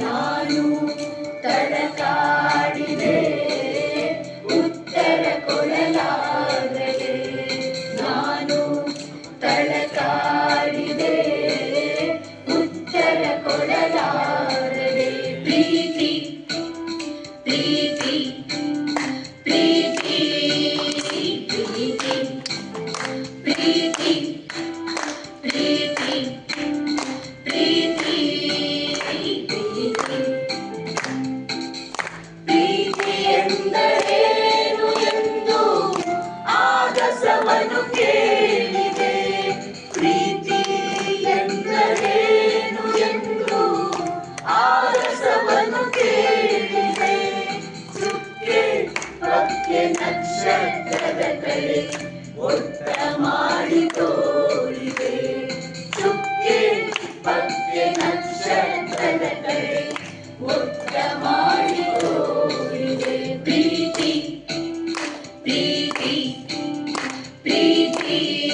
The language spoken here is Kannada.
ನಾನು ತಡಕಾಡಿದೆ ಉತ್ತರ ಕೊಡಲಾಗದೆ. ನಾನು ತಡಕಾಡಿದೆ ಉತ್ತರ ಕೊಡಲಾಗದೆ. ಪ್ರೀತಿ ಪ್ರೀತಿ ಪ್ರೀತಿ ಪ್ರೀತಿ ಪ್ರೀತಿ ಪ್ರೀತಿ ಪ್ರೀತಿ ಪ್ರೀತಿ ಎಂದರೇನು ಎಂದು ಆಗಸವನು ಕೇಳಿದೆ. ಪ್ರೀತಿ ಎಂದರೇನು ಎಂದು ಆಗಸವನು ಕೇಳಿದೆ. ಚುಕ್ಕೆ ಪಕ್ಕೆ ನಕ್ಷತ್ರದ ಕಡೆ ಒತ್ತ ಮಾಡಿ ತೋರಿದೆ. ಚುಕ್ಕೆ ಪಕ್ಕೆ ನಕ್ಷತ್ರದ ಕಡೆ ಒತ್ತ ಮಾಡಿ ತೋರಿದೆ. ಪ್ರೀತಿ ಪ್ರೀತಿ ಪ್ರೀತಿ